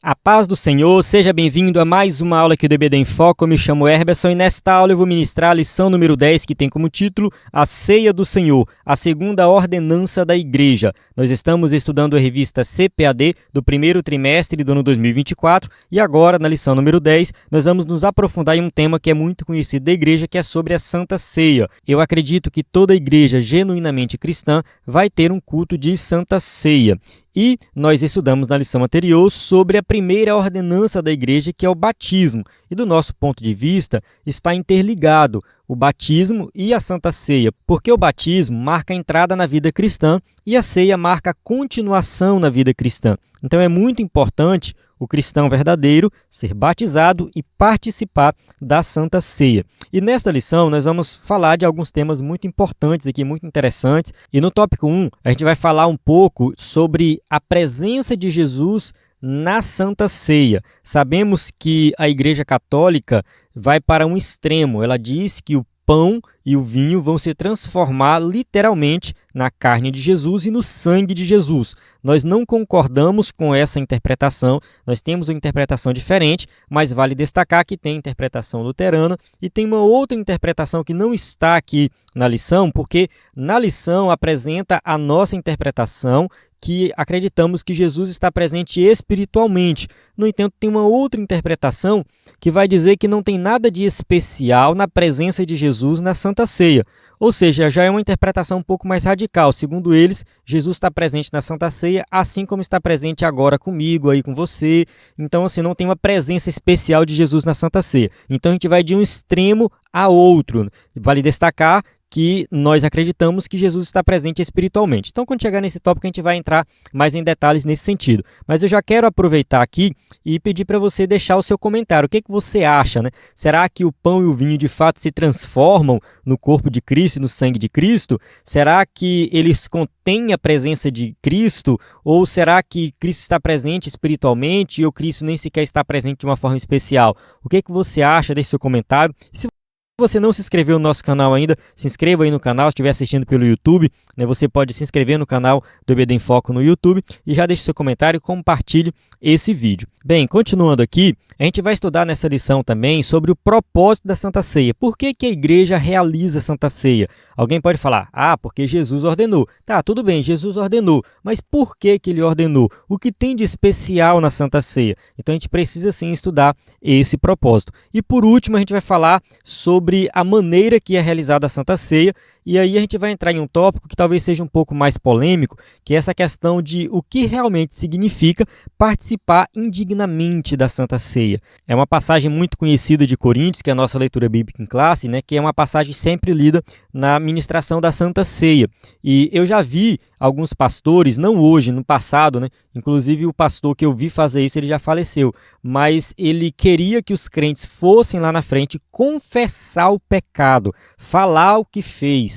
A paz do Senhor, seja bem-vindo a mais uma aula aqui do EBD em Foco. Eu me chamo Herberson e nesta aula eu vou ministrar a lição número 10, que tem como título A Ceia do Senhor, a segunda ordenança da Igreja. Nós estamos estudando a revista CPAD do primeiro trimestre do ano 2024 e agora, na lição número 10, nós vamos nos aprofundar em um tema que é muito conhecido da Igreja, que é sobre a Santa Ceia. Eu acredito que toda igreja genuinamente cristã vai ter um culto de Santa Ceia. E nós estudamos na lição anterior sobre a primeira ordenança da igreja, que é o batismo. E do nosso ponto de vista, está interligado o batismo e a Santa Ceia, porque o batismo marca a entrada na vida cristã e a ceia marca a continuação na vida cristã. Então é muito importante o cristão verdadeiro ser batizado e participar da Santa Ceia. E nesta lição nós vamos falar de alguns temas muito importantes aqui, muito interessantes. E no tópico 1, a gente vai falar um pouco sobre a presença de Jesus na Santa Ceia. Sabemos que a Igreja Católica vai para um extremo. Ela diz que o pão e o vinho vão se transformar literalmente na carne de Jesus e no sangue de Jesus. Nós não concordamos com essa interpretação, nós temos uma interpretação diferente, mas vale destacar que tem interpretação luterana e tem uma outra interpretação que não está aqui na lição, porque na lição apresenta a nossa interpretação, que acreditamos que Jesus está presente espiritualmente. No entanto, tem uma outra interpretação que vai dizer que não tem nada de especial na presença de Jesus na Santa Ceia. Ou seja, já é uma interpretação um pouco mais radical. Segundo eles, Jesus está presente na Santa Ceia, assim como está presente agora comigo, aí com você. Então, assim, não tem uma presença especial de Jesus na Santa Ceia. Então, a gente vai de um extremo a outro. Vale destacar que nós acreditamos que Jesus está presente espiritualmente. Então, quando chegar nesse tópico, a gente vai entrar mais em detalhes nesse sentido. Mas eu já quero aproveitar aqui e pedir para você deixar o seu comentário. O que você acha, né? Será que o pão e o vinho, de fato, se transformam no corpo de Cristo e no sangue de Cristo? Será que eles contêm a presença de Cristo? Ou será que Cristo está presente espiritualmente ou Cristo nem sequer está presente de uma forma especial? O que você acha? Deixe seu comentário. Se você não se inscreveu no nosso canal ainda, se inscreva aí no canal. Se estiver assistindo pelo YouTube, né, você pode se inscrever no canal do EBD em Foco no YouTube e já deixe seu comentário e compartilhe esse vídeo. Bem, continuando aqui, a gente vai estudar nessa lição também sobre o propósito da Santa Ceia. Por que a igreja realiza a Santa Ceia? Alguém pode falar, porque Jesus ordenou. Tá, tudo bem, Jesus ordenou, mas por que ele ordenou? O que tem de especial na Santa Ceia? Então a gente precisa sim estudar esse propósito. E por último, a gente vai falar sobre a maneira que é realizada a Santa Ceia, e aí a gente vai entrar em um tópico que talvez seja um pouco mais polêmico, que é essa questão de o que realmente significa participar indignamente da Santa Ceia. É uma passagem muito conhecida de Coríntios, que é a nossa leitura bíblica em classe, né, que é uma passagem sempre lida na ministração da Santa Ceia. E eu já vi alguns pastores, não hoje, no passado, né, inclusive o pastor que eu vi fazer isso, ele já faleceu, mas ele queria que os crentes fossem lá na frente confessar o pecado, falar o que fez.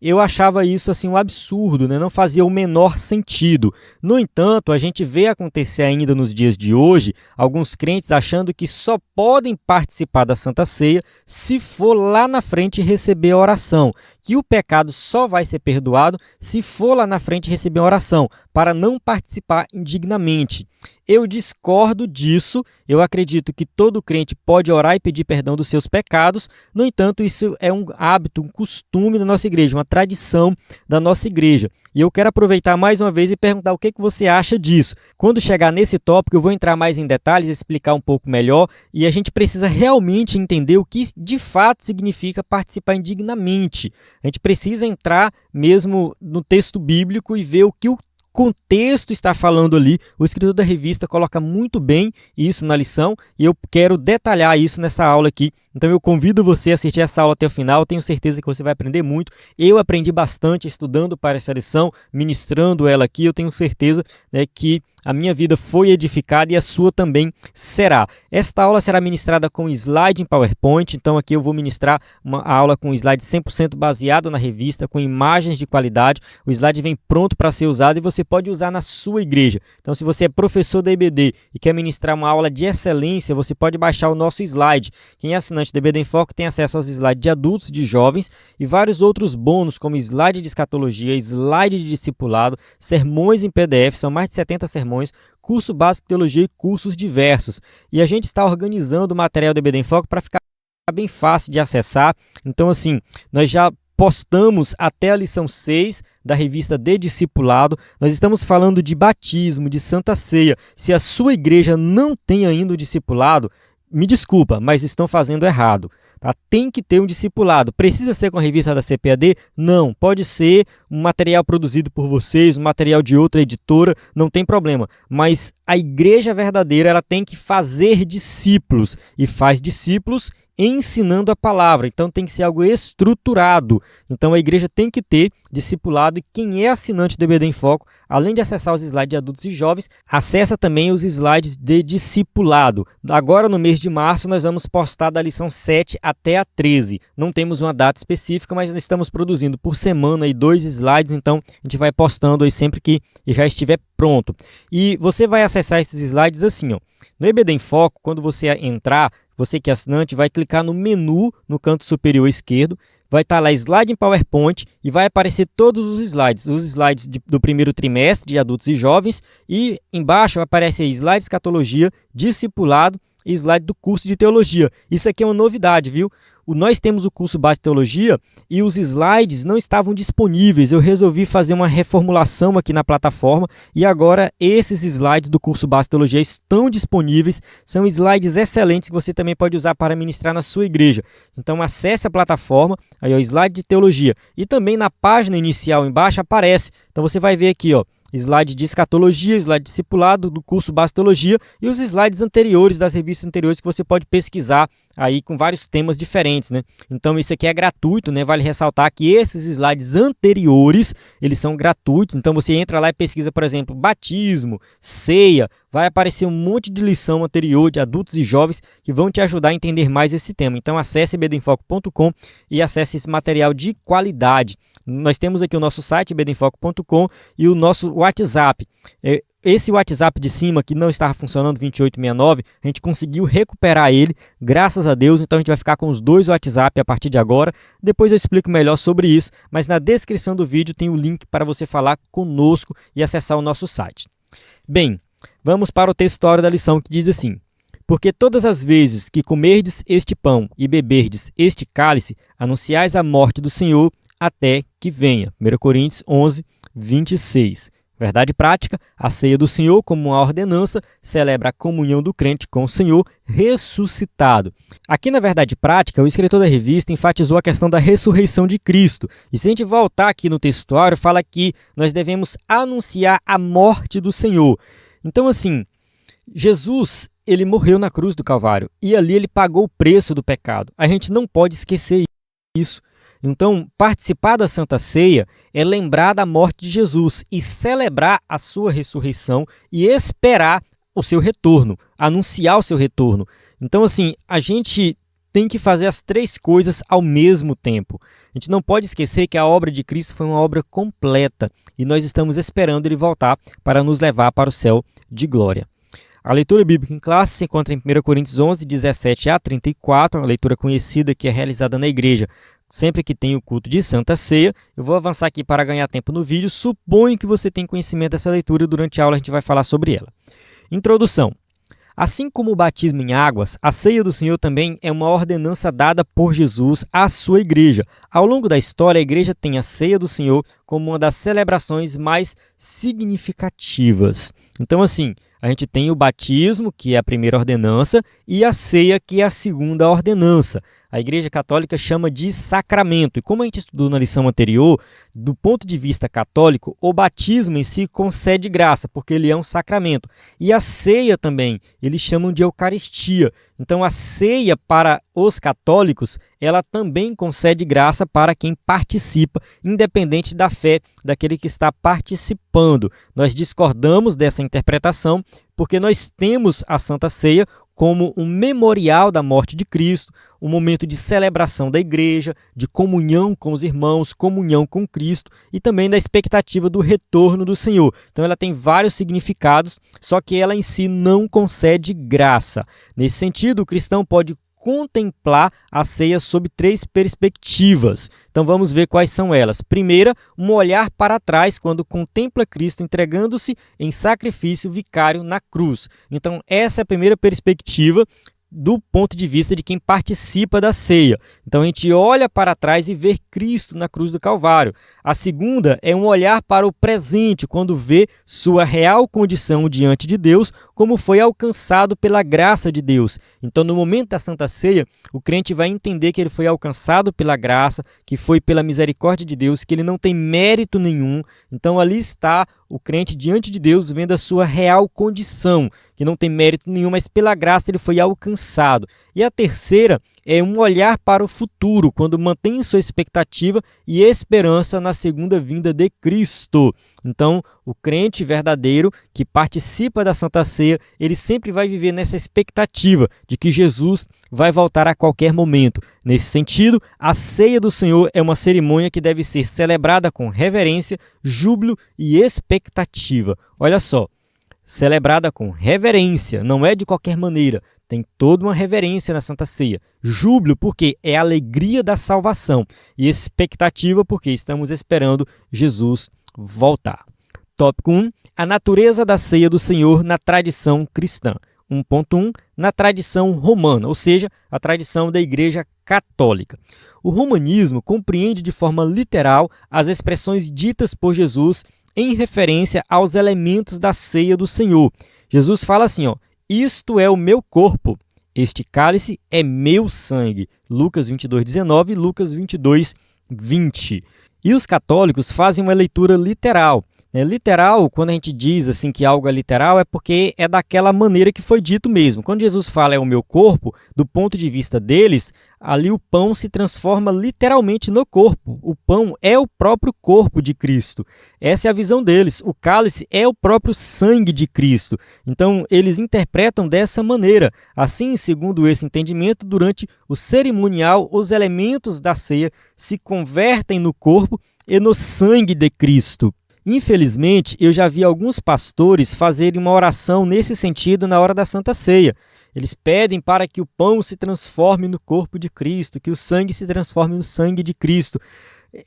Eu achava isso assim um absurdo, né? Não fazia o menor sentido. No entanto, a gente vê acontecer ainda nos dias de hoje alguns crentes achando que só podem participar da Santa Ceia se for lá na frente receber a oração, que o pecado só vai ser perdoado se for lá na frente receber a oração, para não participar indignamente. Eu discordo disso, eu acredito que todo crente pode orar e pedir perdão dos seus pecados, no entanto, isso é um hábito, um costume da nossa igreja, uma tradição da nossa igreja. E eu quero aproveitar mais uma vez e perguntar o que você acha disso. Quando chegar nesse tópico, eu vou entrar mais em detalhes, explicar um pouco melhor, e a gente precisa realmente entender o que de fato significa participar indignamente. A gente precisa entrar mesmo no texto bíblico e ver o que o contexto está falando ali. O escritor da revista coloca muito bem isso na lição e eu quero detalhar isso nessa aula aqui. Então eu convido você a assistir essa aula até o final, tenho certeza que você vai aprender muito. Eu aprendi bastante estudando para essa lição, ministrando ela aqui, eu tenho certeza, né, que a minha vida foi edificada e a sua também será. Esta aula será ministrada com slide em PowerPoint, então aqui eu vou ministrar uma aula com slide 100% baseado na revista, com imagens de qualidade. O slide vem pronto para ser usado e você pode usar na sua igreja. Então, se você é professor da EBD e quer ministrar uma aula de excelência, você pode baixar o nosso slide. Quem é assinante da EBD em Foco tem acesso aos slides de adultos, de jovens e vários outros bônus, como slide de escatologia, slide de discipulado, sermões em PDF, são mais de 70 sermões sermões, curso básico de teologia e cursos diversos. E a gente está organizando o material do EBD em Foco para ficar bem fácil de acessar. Então, assim, nós já postamos até a lição 6 da revista de Discipulado. Nós estamos falando de batismo, de Santa Ceia. Se a sua igreja não tem ainda o discipulado, me desculpa, mas estão fazendo errado. Tá? Tem que ter um discipulado. Precisa ser com a revista da CPAD? Não. Pode ser um material produzido por vocês, um material de outra editora, não tem problema. Mas a igreja verdadeira, ela tem que fazer discípulos. E faz discípulos ensinando a palavra. Então tem que ser algo estruturado. Então a igreja tem que ter discipulado, e quem é assinante do EBD em Foco, além de acessar os slides de adultos e jovens, acessa também os slides de discipulado. Agora no mês de março nós vamos postar da lição 7 até a 13. Não temos uma data específica, mas nós estamos produzindo por semana aí 2 slides, então a gente vai postando aí sempre que já estiver pronto. E você vai acessar esses slides assim, ó. No EBD em Foco, quando você entrar, você que é assinante, vai clicar no menu no canto superior esquerdo, vai estar lá slide em PowerPoint e vai aparecer todos os slides do primeiro trimestre de adultos e jovens, e embaixo aparece aí slide escatologia, discipulado e slide do curso de teologia. Isso aqui é uma novidade, viu? Nós temos o curso base de teologia e os slides não estavam disponíveis. Eu resolvi fazer uma reformulação aqui na plataforma e agora esses slides do curso base de teologia estão disponíveis. São slides excelentes que você também pode usar para ministrar na sua igreja. Então acesse a plataforma, aí o slide de teologia, e também na página inicial embaixo aparece. Então você vai ver aqui, ó, slide de escatologia, slide de discipulado do curso base de teologia e os slides anteriores das revistas anteriores que você pode pesquisar aí com vários temas diferentes, né? Então isso aqui é gratuito, né? Vale ressaltar que esses slides anteriores, eles são gratuitos. Então você entra lá e pesquisa, por exemplo, batismo, ceia, vai aparecer um monte de lição anterior de adultos e jovens que vão te ajudar a entender mais esse tema. Então acesse ebdenfoco.com e acesse esse material de qualidade. Nós temos aqui o nosso site, ebdenfoco.com, e o nosso WhatsApp. Esse WhatsApp de cima, que não estava funcionando, 2869, a gente conseguiu recuperar ele, graças a Deus. Então a gente vai ficar com os 2 WhatsApp a partir de agora. Depois eu explico melhor sobre isso, mas na descrição do vídeo tem o link para você falar conosco e acessar o nosso site. Bem, vamos para o textório da lição, que diz assim: porque todas as vezes que comerdes este pão e beberdes este cálice, anunciais a morte do Senhor até que venha. 1 Coríntios 11, 26. Verdade prática: a ceia do Senhor, como uma ordenança, celebra a comunhão do crente com o Senhor ressuscitado. Aqui na verdade prática, o escritor da revista enfatizou a questão da ressurreição de Cristo. E se a gente voltar aqui no textuário, fala que nós devemos anunciar a morte do Senhor. Então, assim, Jesus, ele morreu na cruz do Calvário e ali ele pagou o preço do pecado. A gente não pode esquecer isso. Então, participar da Santa Ceia é lembrar da morte de Jesus e celebrar a sua ressurreição e esperar o seu retorno, anunciar o seu retorno. Então, assim, a gente tem que fazer as 3 coisas ao mesmo tempo. A gente não pode esquecer que a obra de Cristo foi uma obra completa e nós estamos esperando ele voltar para nos levar para o céu de glória. A leitura bíblica em classe se encontra em 1 Coríntios 11, 17 a 34, uma leitura conhecida que é realizada na igreja sempre que tem o culto de Santa Ceia. Eu vou avançar aqui para ganhar tempo no vídeo. Suponho que você tem conhecimento dessa leitura e durante a aula a gente vai falar sobre ela. Introdução. Assim como o batismo em águas, a ceia do Senhor também é uma ordenança dada por Jesus à sua igreja. Ao longo da história, a igreja tem a ceia do Senhor como uma das celebrações mais significativas. Então, assim, a gente tem o batismo, que é a primeira ordenança, e a ceia, que é a segunda ordenança. A Igreja Católica chama de sacramento. E como a gente estudou na lição anterior, do ponto de vista católico, o batismo em si concede graça, porque ele é um sacramento. E a ceia também, eles chamam de Eucaristia. Então a ceia para os católicos, ela também concede graça para quem participa, independente da fé daquele que está participando. Nós discordamos dessa interpretação, porque nós temos a Santa Ceia como um memorial da morte de Cristo, um momento de celebração da igreja, de comunhão com os irmãos, comunhão com Cristo e também da expectativa do retorno do Senhor. Então ela tem vários significados, só que ela em si não concede graça. Nesse sentido, o cristão pode contemplar a ceia sob 3 perspectivas. Então vamos ver quais são elas. Primeira, um olhar para trás quando contempla Cristo entregando-se em sacrifício vicário na cruz. Então essa é a primeira perspectiva do ponto de vista de quem participa da ceia. Então a gente olha para trás e vê Cristo na cruz do Calvário. A segunda é um olhar para o presente, quando vê sua real condição diante de Deus, como foi alcançado pela graça de Deus. Então no momento da Santa Ceia, o crente vai entender que ele foi alcançado pela graça, que foi pela misericórdia de Deus, que ele não tem mérito nenhum. Então ali está o crente diante de Deus vendo a sua real condição, que não tem mérito nenhum, mas pela graça ele foi alcançado. E a terceira é um olhar para o futuro, quando mantém sua expectativa e esperança na segunda vinda de Cristo. Então, o crente verdadeiro que participa da Santa Ceia, ele sempre vai viver nessa expectativa de que Jesus vai voltar a qualquer momento. Nesse sentido, a Ceia do Senhor é uma cerimônia que deve ser celebrada com reverência, júbilo e expectativa. Olha só, celebrada com reverência, não é de qualquer maneira, tem toda uma reverência na Santa Ceia. Júbilo, porque é a alegria da salvação, e expectativa, porque estamos esperando Jesus voltar. Tópico 1. A natureza da ceia do Senhor na tradição cristã. 1.1. Na tradição romana, ou seja, a tradição da Igreja Católica. O romanismo compreende de forma literal as expressões ditas por Jesus em referência aos elementos da ceia do Senhor. Jesus fala assim, isto é o meu corpo, este cálice é meu sangue. Lucas 22:19 e Lucas 22:20. E os católicos fazem uma leitura literal. Literal, quando a gente diz assim que algo é literal, é porque é daquela maneira que foi dito mesmo. Quando Jesus fala é o meu corpo, do ponto de vista deles, ali o pão se transforma literalmente no corpo. O pão é o próprio corpo de Cristo. Essa é a visão deles. O cálice é o próprio sangue de Cristo. Então, eles interpretam dessa maneira. Assim, segundo esse entendimento, durante o cerimonial, os elementos da ceia se convertem no corpo e no sangue de Cristo. Infelizmente, eu já vi alguns pastores fazerem uma oração nesse sentido na hora da Santa Ceia. Eles pedem para que o pão se transforme no corpo de Cristo, que o sangue se transforme no sangue de Cristo.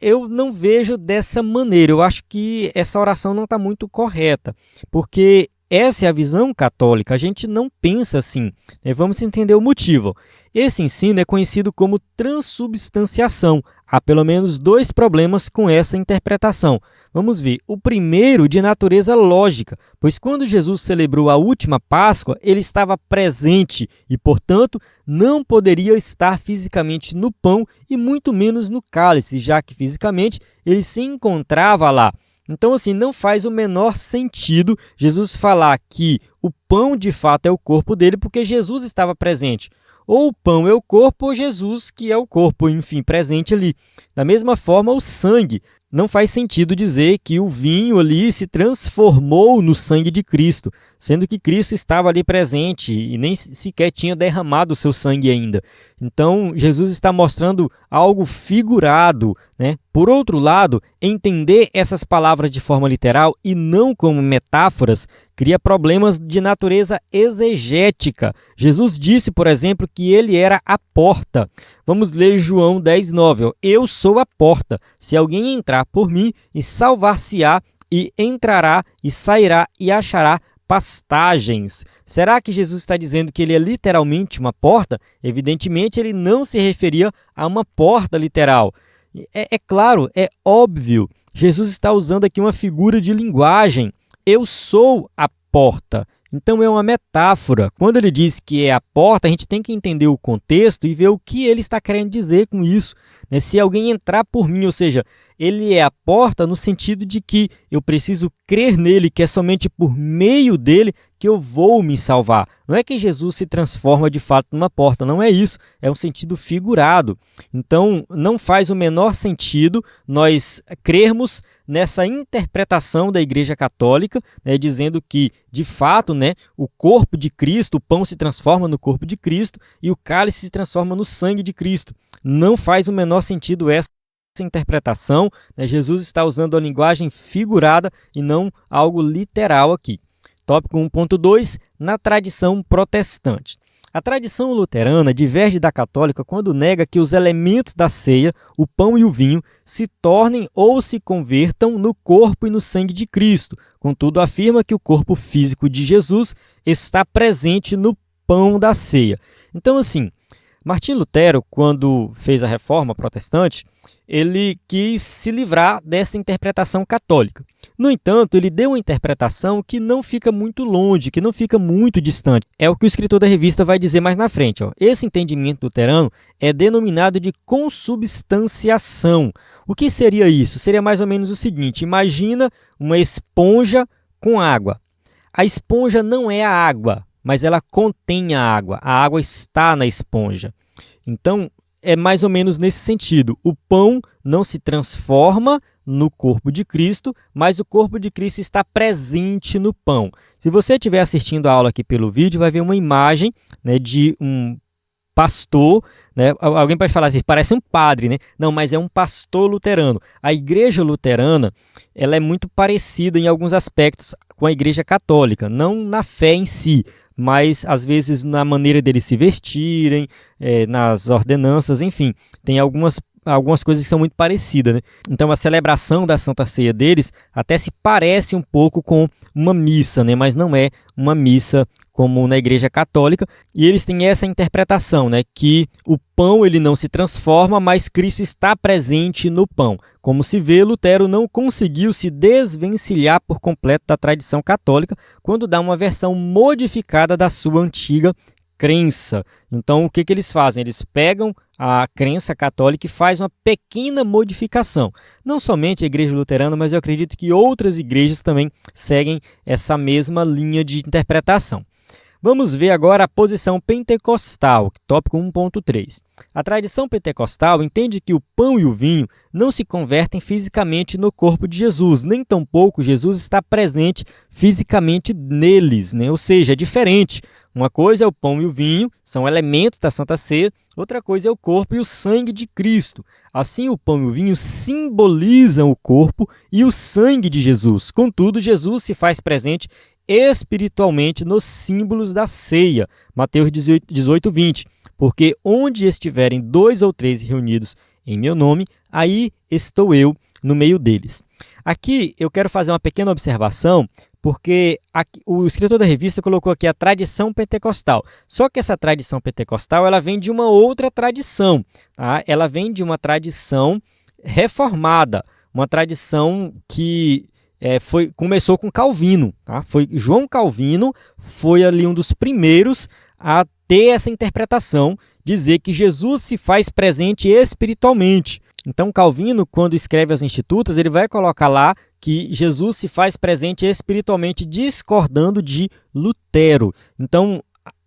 Eu não vejo dessa maneira, eu acho que essa oração não está muito correta, porque essa é a visão católica, a gente não pensa assim. Vamos entender o motivo. Esse ensino é conhecido como transubstanciação. Há pelo menos 2 problemas com essa interpretação. Vamos ver. O primeiro, de natureza lógica, pois quando Jesus celebrou a última Páscoa, ele estava presente e, portanto, não poderia estar fisicamente no pão e muito menos no cálice, já que fisicamente ele se encontrava lá. Então, assim, não faz o menor sentido Jesus falar que o pão de fato é o corpo dele, porque Jesus estava presente. Ou o pão é o corpo, ou Jesus que é o corpo, enfim, presente ali. Da mesma forma, o sangue. Não faz sentido dizer que o vinho ali se transformou no sangue de Cristo, sendo que Cristo estava ali presente e nem sequer tinha derramado o seu sangue ainda. Então, Jesus está mostrando algo figurado, né? Por outro lado, entender essas palavras de forma literal e não como metáforas cria problemas de natureza exegética. Jesus disse, por exemplo, que ele era a porta. Vamos ler João 10:9. Eu sou a porta. Se alguém entrar por mim e salvar-se-á, e entrará e sairá e achará pastagens. Será que Jesus está dizendo que ele é literalmente uma porta? Evidentemente, ele não se referia a uma porta literal. É claro, é óbvio. Jesus está usando aqui uma figura de linguagem. Eu sou a porta. Então é uma metáfora. Quando ele diz que é a porta, a gente tem que entender o contexto e ver o que ele está querendo dizer com isso. Se alguém entrar por mim, ou seja, ele é a porta no sentido de que eu preciso crer nele, que é somente por meio dele que eu vou me salvar. Não é que Jesus se transforma de fato numa porta, não é isso, é um sentido figurado. Então, não faz o menor sentido nós crermos nessa interpretação da Igreja Católica, dizendo que, de fato, o corpo de Cristo, o pão se transforma no corpo de Cristo e o cálice se transforma no sangue de Cristo. Não faz o menor sentido essa interpretação. Jesus está usando a linguagem figurada e não algo literal aqui. Tópico 1.2, na tradição protestante. A tradição luterana diverge da católica quando nega que os elementos da ceia, o pão e o vinho, se tornem ou se convertam no corpo e no sangue de Cristo. Contudo, afirma que o corpo físico de Jesus está presente no pão da ceia. Então, assim, Martinho Lutero, quando fez a reforma protestante, ele quis se livrar dessa interpretação católica. No entanto, ele deu uma interpretação que não fica muito longe, que não fica muito distante. É o que o escritor da revista vai dizer mais na frente. Esse entendimento luterano é denominado de consubstanciação. O que seria isso? Seria mais ou menos o seguinte: imagina uma esponja com água. A esponja não é a água, mas ela contém a água. A água está na esponja. Então, é mais ou menos nesse sentido. O pão não se transforma no corpo de Cristo, mas o corpo de Cristo está presente no pão. Se você estiver assistindo a aula aqui pelo vídeo, vai ver uma imagem, né, de um pastor, né? Alguém pode falar assim, parece um padre, né? Não, mas é um pastor luterano. A igreja luterana, ela é muito parecida em alguns aspectos com a igreja católica, não na fé em si, mas às vezes na maneira deles se vestirem, nas ordenanças, enfim, tem algumas coisas que são muito parecidas, né? Então a celebração da Santa Ceia deles até se parece um pouco com uma missa, né? Mas não é uma missa como na Igreja Católica, e eles têm essa interpretação, né? Que o pão ele não se transforma, mas Cristo está presente no pão. Como se vê, Lutero não conseguiu se desvencilhar por completo da tradição católica quando dá uma versão modificada da sua antiga crença. Então, o que eles fazem? Eles pegam a crença católica e fazem uma pequena modificação. Não somente a igreja luterana, mas eu acredito que outras igrejas também seguem essa mesma linha de interpretação. Vamos ver agora a posição pentecostal, tópico 1.3. A tradição pentecostal entende que o pão e o vinho não se convertem fisicamente no corpo de Jesus, nem tampouco Jesus está presente fisicamente neles, né? Ou seja, é diferente. Uma coisa é o pão e o vinho, são elementos da Santa Ceia, outra coisa é o corpo e o sangue de Cristo. Assim, o pão e o vinho simbolizam o corpo e o sangue de Jesus. Contudo, Jesus se faz presente espiritualmente nos símbolos da ceia. Mateus 18, 20. Porque onde estiverem 2 ou 3 reunidos em meu nome, aí estou eu no meio deles. Aqui eu quero fazer uma pequena observação, porque aqui, o escritor da revista colocou aqui a tradição pentecostal. Só que essa tradição pentecostal ela vem de uma outra tradição. Tá? Ela vem de uma tradição reformada, uma tradição que começou com Calvino. Tá? João Calvino foi ali um dos primeiros a ter essa interpretação, dizer que Jesus se faz presente espiritualmente. Então, Calvino, quando escreve as Institutas, ele vai colocar lá que Jesus se faz presente espiritualmente, discordando de Lutero. Então,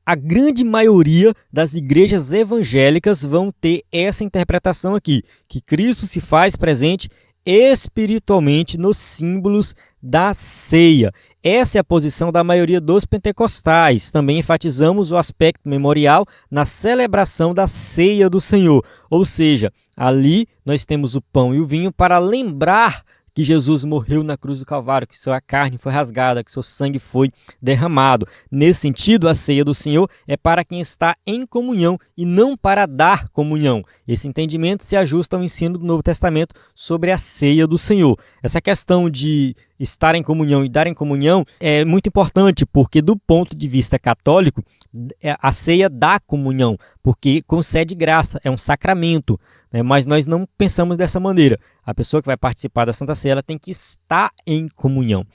a grande maioria das igrejas evangélicas vão ter essa interpretação aqui, que Cristo se faz presente espiritualmente nos símbolos da ceia. Essa é a posição da maioria dos pentecostais. Também enfatizamos o aspecto memorial na celebração da ceia do Senhor. Ou seja, ali nós temos o pão e o vinho para lembrar que Jesus morreu na cruz do Calvário, que sua carne foi rasgada, que seu sangue foi derramado. Nesse sentido, a ceia do Senhor é para quem está em comunhão e não para dar comunhão. Esse entendimento se ajusta ao ensino do Novo Testamento sobre a ceia do Senhor. Essa questão de estar em comunhão e dar em comunhão é muito importante, porque do ponto de vista católico, a ceia dá comunhão, porque concede graça, é um sacramento, né? Mas nós não pensamos dessa maneira. A pessoa que vai participar da Santa Ceia ela tem que estar em comunhão.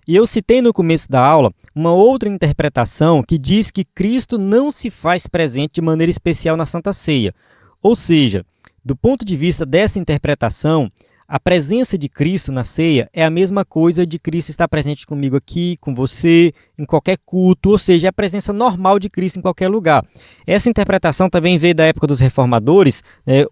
E eu citei no começo da aula uma outra interpretação que diz que Cristo não se faz presente de maneira especial na Santa Ceia. Ou seja, do ponto de vista dessa interpretação, a presença de Cristo na ceia é a mesma coisa de Cristo estar presente comigo aqui, com você, em qualquer culto, ou seja, é a presença normal de Cristo em qualquer lugar. Essa interpretação também veio da época dos reformadores,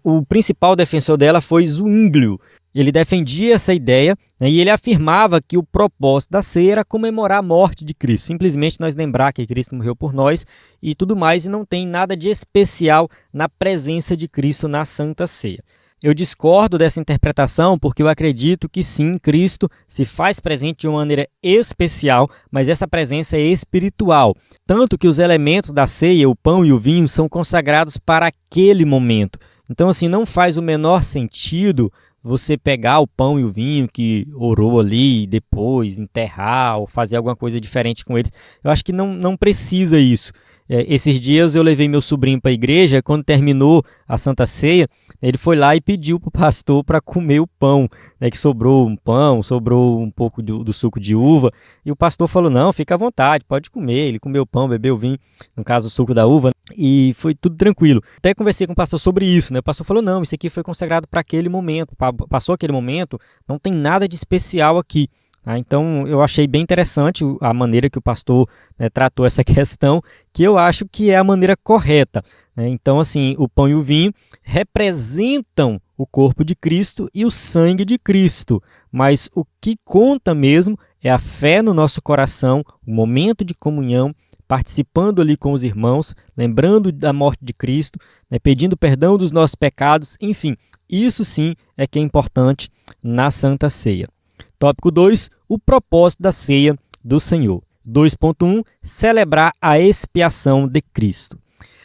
o principal defensor dela foi Zwinglio. Ele defendia essa ideia, e ele afirmava que o propósito da ceia era comemorar a morte de Cristo, simplesmente nós lembrar que Cristo morreu por nós e tudo mais, e não tem nada de especial na presença de Cristo na Santa Ceia. Eu discordo dessa interpretação porque eu acredito que sim, Cristo se faz presente de uma maneira especial, mas essa presença é espiritual. Tanto que os elementos da ceia, o pão e o vinho, são consagrados para aquele momento. Então, assim, não faz o menor sentido você pegar o pão e o vinho que orou ali e depois enterrar ou fazer alguma coisa diferente com eles. Eu acho que não precisa isso. Esses dias eu levei meu sobrinho para a igreja, quando terminou a Santa Ceia, ele foi lá e pediu para o pastor para comer o pão, né, que sobrou um pão, sobrou um pouco do suco de uva, e o pastor falou, não, fica à vontade, pode comer. Ele comeu o pão, bebeu o vinho, no caso o suco da uva, e foi tudo tranquilo. Até conversei com o pastor sobre isso, né? O pastor falou, não, isso aqui foi consagrado para aquele momento, passou aquele momento, não tem nada de especial aqui. Então, eu achei bem interessante a maneira que o pastor, né, tratou essa questão, que eu acho que é a maneira correta. Então, assim, o pão e o vinho representam o corpo de Cristo e o sangue de Cristo, mas o que conta mesmo é a fé no nosso coração, o momento de comunhão, participando ali com os irmãos, lembrando da morte de Cristo, né, pedindo perdão dos nossos pecados, enfim, isso sim é que é importante na Santa Ceia. Tópico 2, o propósito da ceia do Senhor. 2.1, celebrar a expiação de Cristo.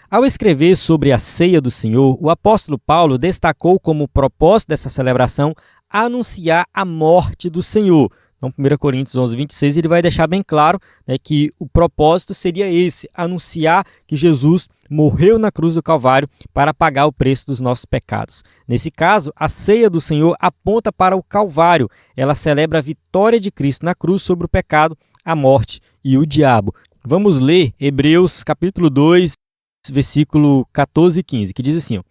Ao escrever sobre a ceia do Senhor, o apóstolo Paulo destacou como propósito dessa celebração anunciar a morte do Senhor. Então, 1 Coríntios 11, 26, ele vai deixar bem claro, né, que o propósito seria esse, anunciar que Jesus morreu na cruz do Calvário para pagar o preço dos nossos pecados. Nesse caso, a ceia do Senhor aponta para o Calvário. Ela celebra a vitória de Cristo na cruz sobre o pecado, a morte e o diabo. Vamos ler Hebreus capítulo 2, versículo 14 e 15, que diz assim, ó,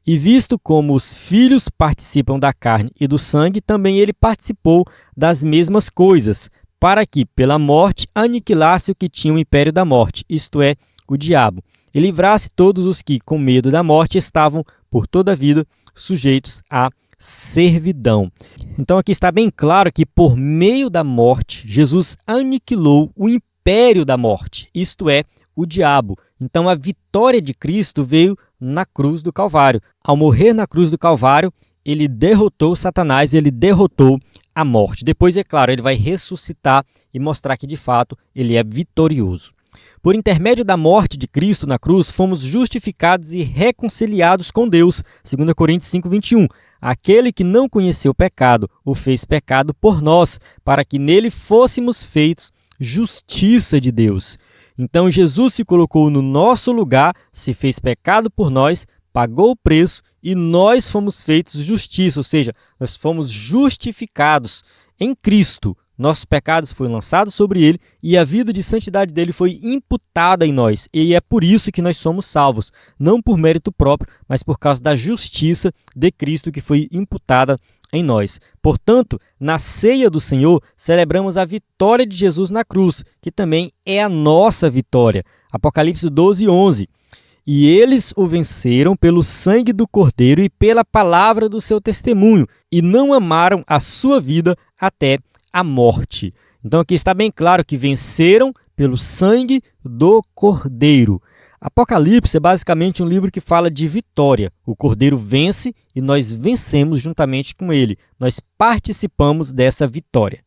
e visto como os filhos participam da carne e do sangue, também ele participou das mesmas coisas, para que, pela morte, aniquilasse o que tinha o império da morte, isto é, o diabo, e livrasse todos os que, com medo da morte, estavam, por toda a vida, sujeitos à servidão. Então aqui está bem claro que, por meio da morte, Jesus aniquilou o império da morte, isto é, o diabo. Então a vitória de Cristo veio na cruz do Calvário. Ao morrer na cruz do Calvário, ele derrotou Satanás, ele derrotou a morte. Depois, é claro, ele vai ressuscitar e mostrar que, de fato, ele é vitorioso. Por intermédio da morte de Cristo na cruz, fomos justificados e reconciliados com Deus. 2 Coríntios 5, 21. Aquele que não conheceu o pecado, o fez pecado por nós, para que nele fôssemos feitos justiça de Deus. Então Jesus se colocou no nosso lugar, se fez pecado por nós, pagou o preço e nós fomos feitos justiça, ou seja, nós fomos justificados em Cristo. Nossos pecados foram lançados sobre ele e a vida de santidade dele foi imputada em nós. E é por isso que nós somos salvos, não por mérito próprio, mas por causa da justiça de Cristo que foi imputada em nós. Portanto, na ceia do Senhor, celebramos a vitória de Jesus na cruz, que também é a nossa vitória. Apocalipse 12, 11. E eles o venceram pelo sangue do Cordeiro e pela palavra do seu testemunho, e não amaram a sua vida até a morte. Então aqui está bem claro que venceram pelo sangue do Cordeiro. Apocalipse é basicamente um livro que fala de vitória. O Cordeiro vence e nós vencemos juntamente com ele. Nós participamos dessa vitória.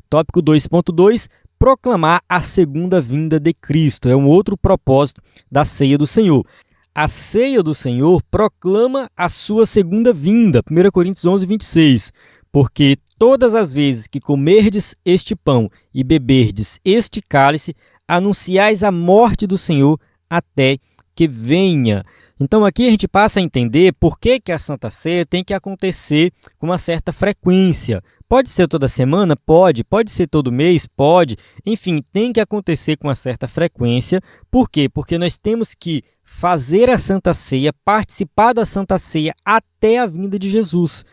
Tópico 2.2, proclamar a segunda vinda de Cristo. É um outro propósito da ceia do Senhor. A ceia do Senhor proclama a sua segunda vinda. 1 Coríntios 11, 26. Porque todas as vezes que comerdes este pão e beberdes este cálice, anunciais a morte do Senhor até que venha. Então aqui a gente passa a entender por que a Santa Ceia tem que acontecer com uma certa frequência. Pode ser toda semana? Pode ser todo mês? Pode. Enfim, tem que acontecer com uma certa frequência. Por quê? Porque nós temos que fazer a Santa Ceia, participar da Santa Ceia até a vinda de Jesus.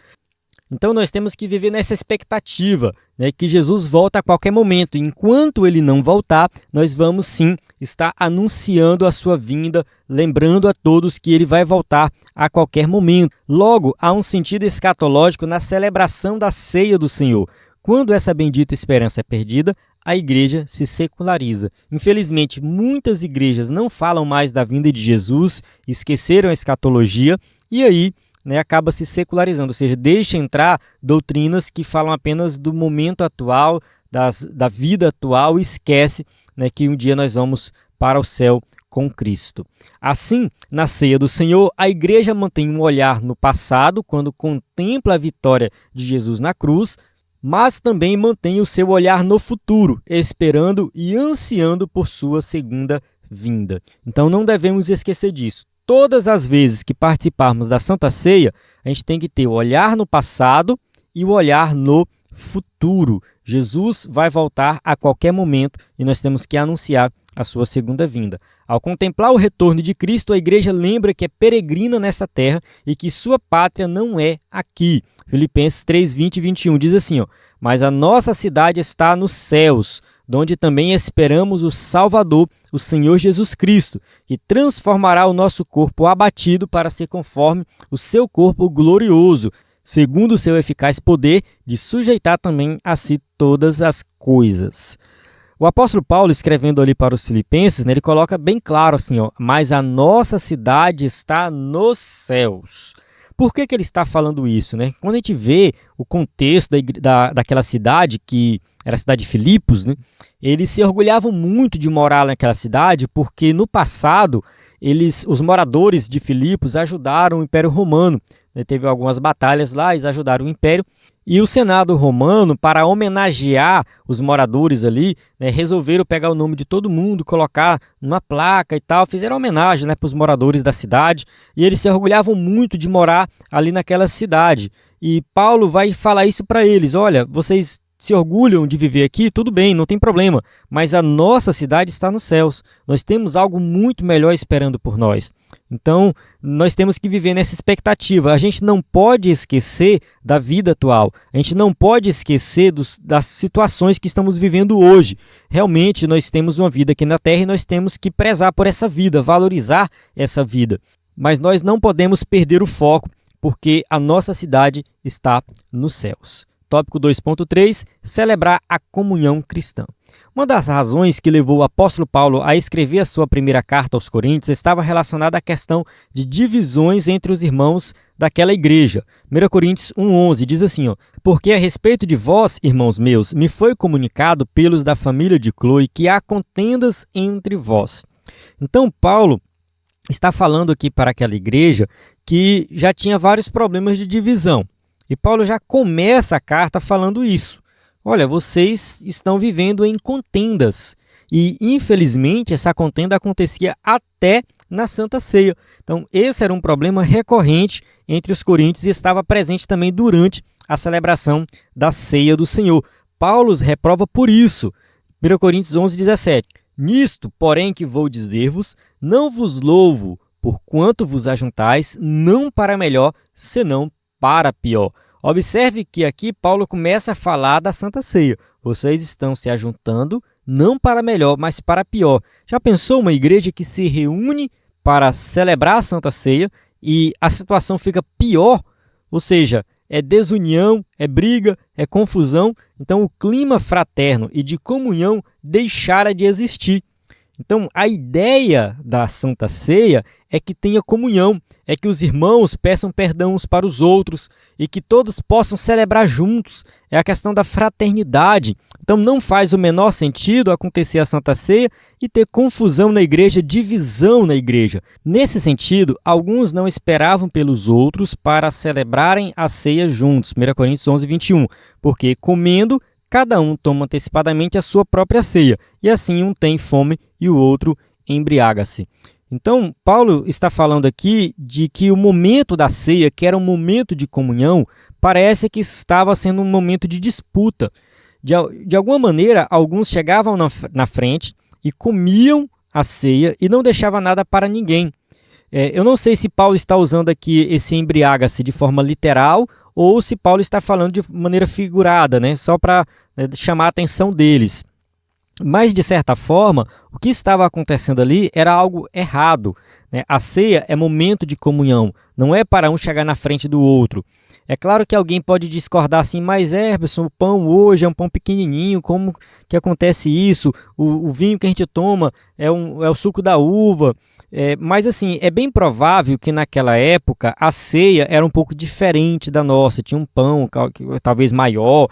Então nós temos que viver nessa expectativa, né, que Jesus volta a qualquer momento. Enquanto ele não voltar, nós vamos sim estar anunciando a sua vinda, lembrando a todos que ele vai voltar a qualquer momento. Logo, há um sentido escatológico na celebração da ceia do Senhor. Quando essa bendita esperança é perdida, a igreja se seculariza. Infelizmente, muitas igrejas não falam mais da vinda de Jesus, esqueceram a escatologia, e aí né, acaba se secularizando, ou seja, deixa entrar doutrinas que falam apenas do momento atual, da vida atual, e esquece, né, que um dia nós vamos para o céu com Cristo. Assim, na ceia do Senhor, a igreja mantém um olhar no passado, quando contempla a vitória de Jesus na cruz, mas também mantém o seu olhar no futuro, esperando e ansiando por sua segunda vinda. Então não devemos esquecer disso. Todas as vezes que participarmos da Santa Ceia, a gente tem que ter o olhar no passado e o olhar no futuro. Jesus vai voltar a qualquer momento e nós temos que anunciar a sua segunda vinda. Ao contemplar o retorno de Cristo, a igreja lembra que é peregrina nessa terra e que sua pátria não é aqui. Filipenses 3, 20 e 21 diz assim, mas a nossa cidade está nos céus, donde também esperamos o Salvador, o Senhor Jesus Cristo, que transformará o nosso corpo abatido para ser conforme o seu corpo glorioso, segundo o seu eficaz poder de sujeitar também a si todas as coisas. O apóstolo Paulo, escrevendo ali para os filipenses, né, ele coloca bem claro assim, mas a nossa cidade está nos céus. Por que ele está falando isso, né? Quando a gente vê o contexto daquela cidade, que era a cidade de Filipos, né, eles se orgulhavam muito de morar naquela cidade, porque no passado os moradores de Filipos ajudaram o Império Romano. Teve algumas batalhas lá, eles ajudaram o Império. E o Senado romano, para homenagear os moradores ali, né, resolveram pegar o nome de todo mundo, colocar numa placa e tal, fizeram homenagem, né, para os moradores da cidade, e eles se orgulhavam muito de morar ali naquela cidade. E Paulo vai falar isso para eles, olha, vocês se orgulham de viver aqui, tudo bem, não tem problema, mas a nossa cidade está nos céus, nós temos algo muito melhor esperando por nós. Então, nós temos que viver nessa expectativa. A gente não pode esquecer da vida atual. A gente não pode esquecer das situações que estamos vivendo hoje. Realmente, nós temos uma vida aqui na Terra e nós temos que prezar por essa vida, valorizar essa vida. Mas nós não podemos perder o foco, porque a nossa cidade está nos céus. Tópico 2.3, celebrar a comunhão cristã. Uma das razões que levou o apóstolo Paulo a escrever a sua primeira carta aos Coríntios estava relacionada à questão de divisões entre os irmãos daquela igreja. 1 Coríntios 1,11 diz assim, porque a respeito de vós, irmãos meus, me foi comunicado pelos da família de Cloe que há contendas entre vós. Então Paulo está falando aqui para aquela igreja que já tinha vários problemas de divisão. E Paulo já começa a carta falando isso. Olha, vocês estão vivendo em contendas. E, infelizmente, essa contenda acontecia até na Santa Ceia. Então, esse era um problema recorrente entre os coríntios e estava presente também durante a celebração da Ceia do Senhor. Paulo os reprova por isso. 1 Coríntios 11:17. Nisto, porém, que vou dizer-vos, não vos louvo por quanto vos ajuntais, não para melhor, senão para pior. Observe que aqui Paulo começa a falar da Santa Ceia. Vocês estão se ajuntando não para melhor, mas para pior. Já pensou uma igreja que se reúne para celebrar a Santa Ceia e a situação fica pior? Ou seja, é desunião, é briga, é confusão. Então o clima fraterno e de comunhão deixara de existir. Então, a ideia da Santa Ceia é que tenha comunhão, é que os irmãos peçam perdão uns para os outros e que todos possam celebrar juntos. É a questão da fraternidade. Então, não faz o menor sentido acontecer a Santa Ceia e ter confusão na igreja, divisão na igreja. Nesse sentido, alguns não esperavam pelos outros para celebrarem a ceia juntos. 1 Coríntios 11:21, porque comendo, cada um toma antecipadamente a sua própria ceia, e assim um tem fome e o outro embriaga-se. Então, Paulo está falando aqui de que o momento da ceia, que era um momento de comunhão, parece que estava sendo um momento de disputa. De alguma maneira, alguns chegavam na frente e comiam a ceia e não deixavam nada para ninguém. Eu não sei se Paulo está usando aqui esse embriaga-se de forma literal ou se Paulo está falando de maneira figurada, né? Só para chamar a atenção deles. Mas, de certa forma, O que estava acontecendo ali era algo errado, né? A ceia é momento de comunhão, não é para um chegar na frente do outro. É claro que alguém pode discordar assim, mas Herberson, o pão hoje é um pão pequenininho, como que acontece isso? O vinho que a gente toma é o suco da uva. Mas assim, é bem provável que naquela época a ceia era um pouco diferente da nossa. Tinha um pão talvez maior,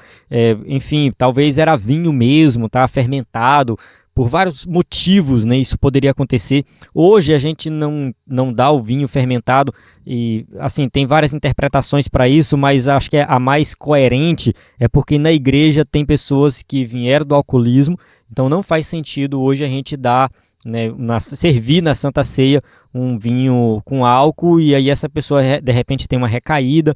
enfim, talvez era vinho mesmo, tá? Fermentado. Por vários motivos, né, isso poderia acontecer. Hoje a gente não dá o vinho fermentado e assim tem várias interpretações para isso, mas acho que a mais coerente é porque na igreja tem pessoas que vieram do alcoolismo, então não faz sentido hoje a gente dar, né, servir na Santa Ceia um vinho com álcool e aí essa pessoa de repente tem uma recaída,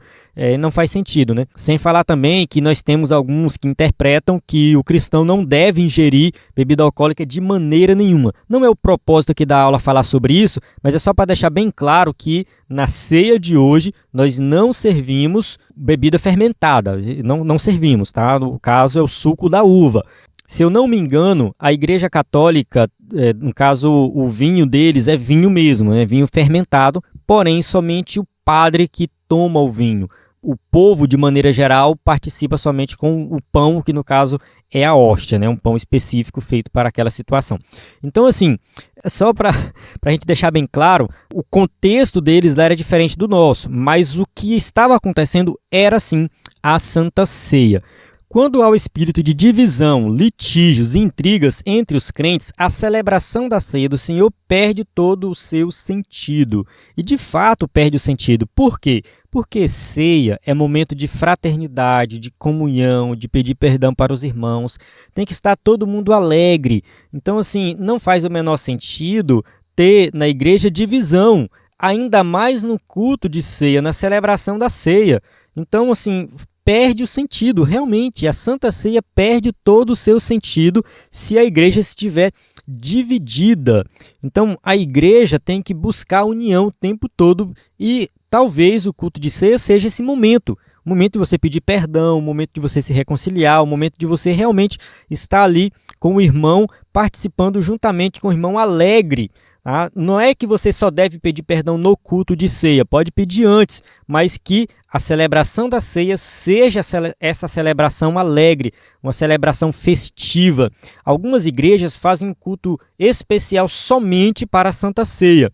não faz sentido, né? Sem falar também que nós temos alguns que interpretam que o cristão não deve ingerir bebida alcoólica de maneira nenhuma. Não é o propósito aqui da aula falar sobre isso, mas é só para deixar bem claro que na ceia de hoje nós não servimos bebida fermentada, não servimos, tá? No caso é o suco da uva. Se eu não me engano, a Igreja Católica, no caso o vinho deles é vinho mesmo, é vinho fermentado, porém somente o padre que toma o vinho. O povo, de maneira geral, participa somente com o pão, que no caso é a hóstia, né? Um pão específico feito para aquela situação. Então, assim, só para a gente deixar bem claro, o contexto deles lá era diferente do nosso, mas o que estava acontecendo era, sim, a Santa Ceia. Quando há o espírito de divisão, litígios e intrigas entre os crentes, a celebração da ceia do Senhor perde todo o seu sentido. E de fato perde o sentido. Por quê? Porque ceia é momento de fraternidade, de comunhão, de pedir perdão para os irmãos. Tem que estar todo mundo alegre. Então, assim, não faz o menor sentido ter na igreja divisão, ainda mais no culto de ceia, na celebração da ceia. Então, assim, perde o sentido, realmente, a Santa Ceia perde todo o seu sentido se a igreja estiver dividida. Então, a igreja tem que buscar a união o tempo todo e talvez o culto de ceia seja esse momento. O momento de você pedir perdão, o momento de você se reconciliar, o momento de você realmente estar ali com o irmão, participando juntamente com o irmão alegre. Tá? Não é que você só deve pedir perdão no culto de ceia, pode pedir antes, mas que a celebração da ceia seja essa celebração alegre, uma celebração festiva. Algumas igrejas fazem um culto especial somente para a Santa Ceia.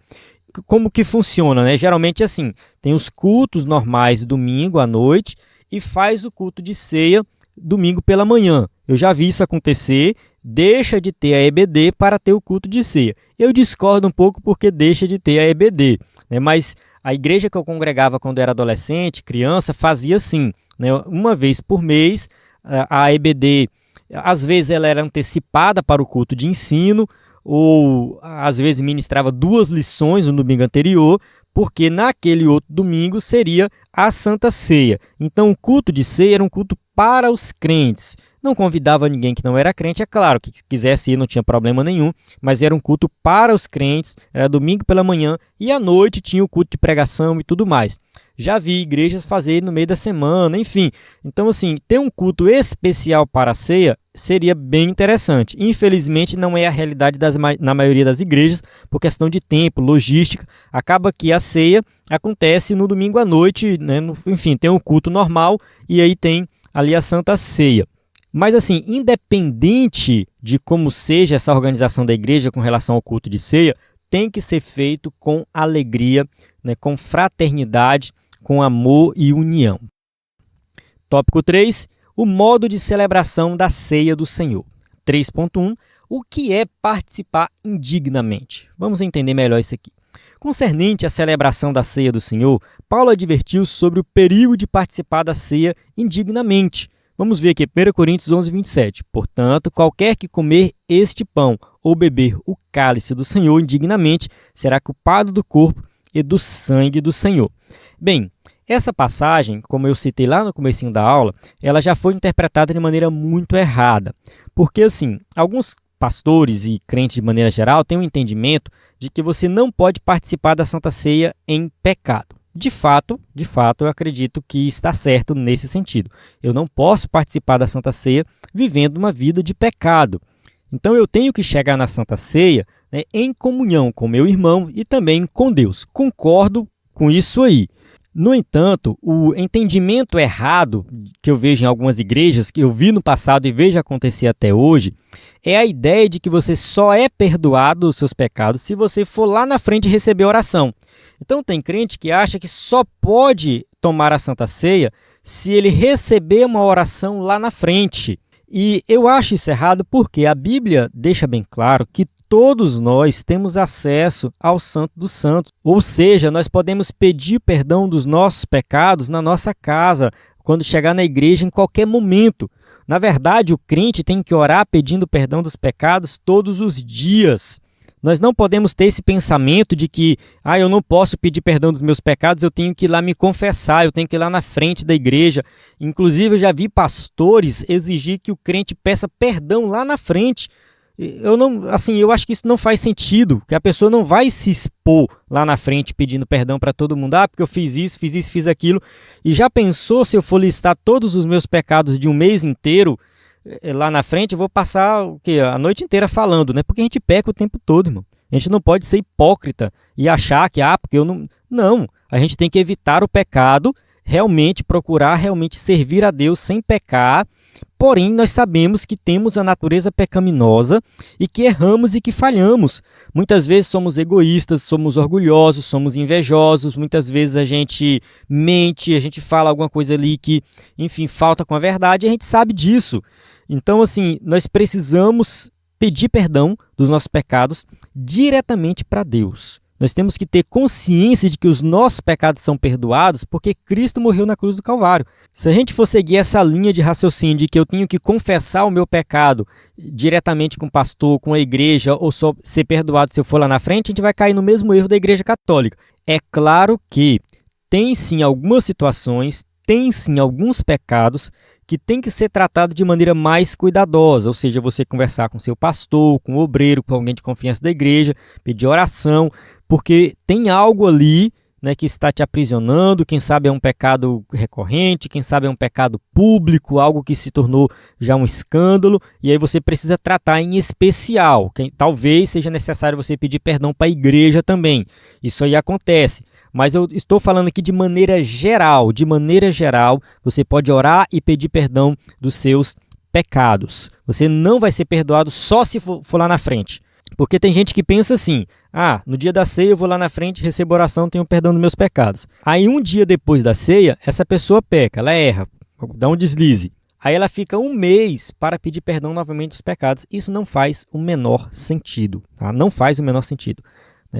Como que funciona, né? Geralmente assim, tem os cultos normais domingo à noite e faz o culto de ceia domingo pela manhã. Eu já vi isso acontecer, deixa de ter a EBD para ter o culto de ceia. Eu discordo um pouco porque deixa de ter a EBD, né? Mas a igreja que eu congregava quando era adolescente, criança, fazia assim, né? Uma vez por mês, a EBD, às vezes ela era antecipada para o culto de ensino, ou às vezes ministrava 2 lições no domingo anterior, porque naquele outro domingo seria a Santa Ceia. Então o culto de ceia era um culto para os crentes. Não convidava ninguém que não era crente, é claro, que quisesse ir não tinha problema nenhum, mas era um culto para os crentes, era domingo pela manhã e à noite tinha o culto de pregação e tudo mais. Já vi igrejas fazerem no meio da semana, enfim. Então, assim, ter um culto especial para a ceia seria bem interessante. Infelizmente, não é a realidade na maioria das igrejas, por questão de tempo, logística. Acaba que a ceia acontece no domingo à noite, né? Enfim, tem um culto normal e aí tem ali a Santa Ceia. Mas assim, independente de como seja essa organização da igreja com relação ao culto de ceia, tem que ser feito com alegria, né, com fraternidade, com amor e união. Tópico 3, o modo de celebração da ceia do Senhor. 3.1, o que é participar indignamente? Vamos entender melhor isso aqui. Concernente à celebração da ceia do Senhor, Paulo advertiu sobre o perigo de participar da ceia indignamente. Vamos ver aqui, 1 Coríntios 11, 27. Portanto, qualquer que comer este pão ou beber o cálice do Senhor indignamente será culpado do corpo e do sangue do Senhor. Bem, essa passagem, como eu citei lá no comecinho da aula, ela já foi interpretada de maneira muito errada. Porque, assim, alguns pastores e crentes de maneira geral têm um entendimento de que você não pode participar da Santa Ceia em pecado. De fato, eu acredito que está certo nesse sentido. Eu não posso participar da Santa Ceia vivendo uma vida de pecado. Então eu tenho que chegar na Santa Ceia, né, em comunhão com meu irmão e também com Deus. Concordo com isso aí. No entanto, o entendimento errado que eu vejo em algumas igrejas, que eu vi no passado e vejo acontecer até hoje, é a ideia de que você só é perdoado dos seus pecados se você for lá na frente receber oração. Então tem crente que acha que só pode tomar a Santa Ceia se ele receber uma oração lá na frente. E eu acho isso errado porque a Bíblia deixa bem claro que todos nós temos acesso ao Santo dos Santos. Ou seja, nós podemos pedir perdão dos nossos pecados na nossa casa, quando chegar na igreja, em qualquer momento. Na verdade, o crente tem que orar pedindo perdão dos pecados todos os dias. Nós não podemos ter esse pensamento de que eu não posso pedir perdão dos meus pecados, eu tenho que ir lá me confessar, eu tenho que ir lá na frente da igreja. Inclusive, eu já vi pastores exigir que o crente peça perdão lá na frente. Eu acho que isso não faz sentido, que a pessoa não vai se expor lá na frente pedindo perdão para todo mundo, porque eu fiz isso, fiz aquilo. E já pensou se eu for listar todos os meus pecados de um mês inteiro lá na frente, eu vou passar a noite inteira falando, né? Porque a gente peca o tempo todo, irmão. A gente não pode ser hipócrita e achar que, porque eu não... Não, a gente tem que evitar o pecado, procurar realmente servir a Deus sem pecar. Porém, nós sabemos que temos a natureza pecaminosa e que erramos e que falhamos. Muitas vezes somos egoístas, somos orgulhosos, somos invejosos, muitas vezes a gente mente, a gente fala alguma coisa ali que, enfim, falta com a verdade, e a gente sabe disso. Então, nós precisamos pedir perdão dos nossos pecados diretamente para Deus. Nós temos que ter consciência de que os nossos pecados são perdoados porque Cristo morreu na cruz do Calvário. Se a gente for seguir essa linha de raciocínio de que eu tenho que confessar o meu pecado diretamente com o pastor, com a igreja, ou só ser perdoado se eu for lá na frente, a gente vai cair no mesmo erro da Igreja Católica. É claro que tem sim algumas situações, tem sim alguns pecados que tem que ser tratado de maneira mais cuidadosa, ou seja, você conversar com seu pastor, com o obreiro, com alguém de confiança da igreja, pedir oração, porque tem algo ali, né, que está te aprisionando, quem sabe é um pecado recorrente, quem sabe é um pecado público, algo que se tornou já um escândalo, e aí você precisa tratar em especial. Talvez seja necessário você pedir perdão para a igreja também, isso aí acontece. Mas eu estou falando aqui de maneira geral, você pode orar e pedir perdão dos seus pecados. Você não vai ser perdoado só se for lá na frente. Porque tem gente que pensa assim, no dia da ceia eu vou lá na frente, recebo oração, tenho perdão dos meus pecados. Aí um dia depois da ceia, essa pessoa peca, ela erra, dá um deslize. Aí ela fica um mês para pedir perdão novamente dos pecados. Isso não faz o menor sentido, tá? Não faz o menor sentido.